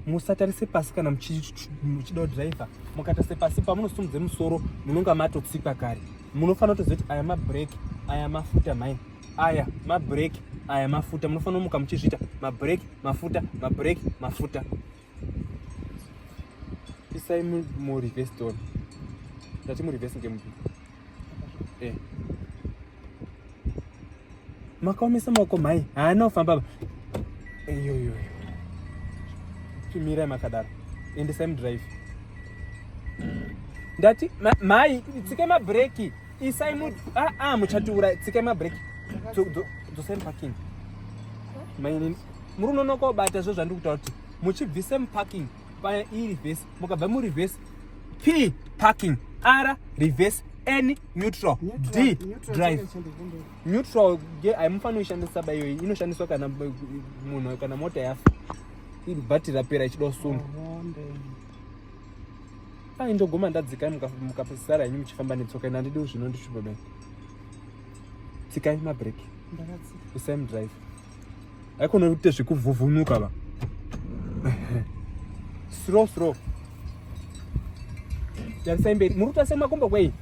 musatarise pasi kana muchida driver. Mukatarise pasi pamunosimudze musoro munonga matotsikwa kare. Munofanira kutoziva kuti aya mabreki, aya mafuta mai. Aya mabreki, aya mafuta. Munofanira muka muchizviita mabreki, mafuta, mabreki, mafuta. Isai mu reverse door. Ndati mu reverse ngemupi. Makaomesa maoko mai. Haana kufamba. Eyo. Chimira makadaro. Endesai mudrive. Ndati mai tsike mabreki. Isai muchatura tsike mabreki. Dzosai parking. Mai muri unonoko bata zvo zvandikutaura kuti muchibvise muparking paya reverse mukabva mu reverse P parking R reverse N neutral D drive. Neutral haimufaniri kushandisa baiyo inoshandiswa kana munhu kana mota yafa iri bhatiri rapera ichida kusunda. Indogoma ndadzika mukapesara inyu muchifamba netsoka ina ndidi zvinondishupa bai. Tsikai mabreki. Isai mudrive. Haikona kuti zvikuvhuvhunuka ba. Slow. Tarisai mberi. Muri kutarisa makumbo kwei?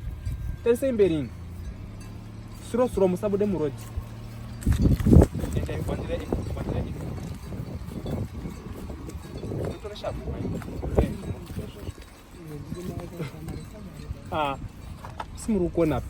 Tarisai mberi. Slow musabude murodi. Simuri kukona.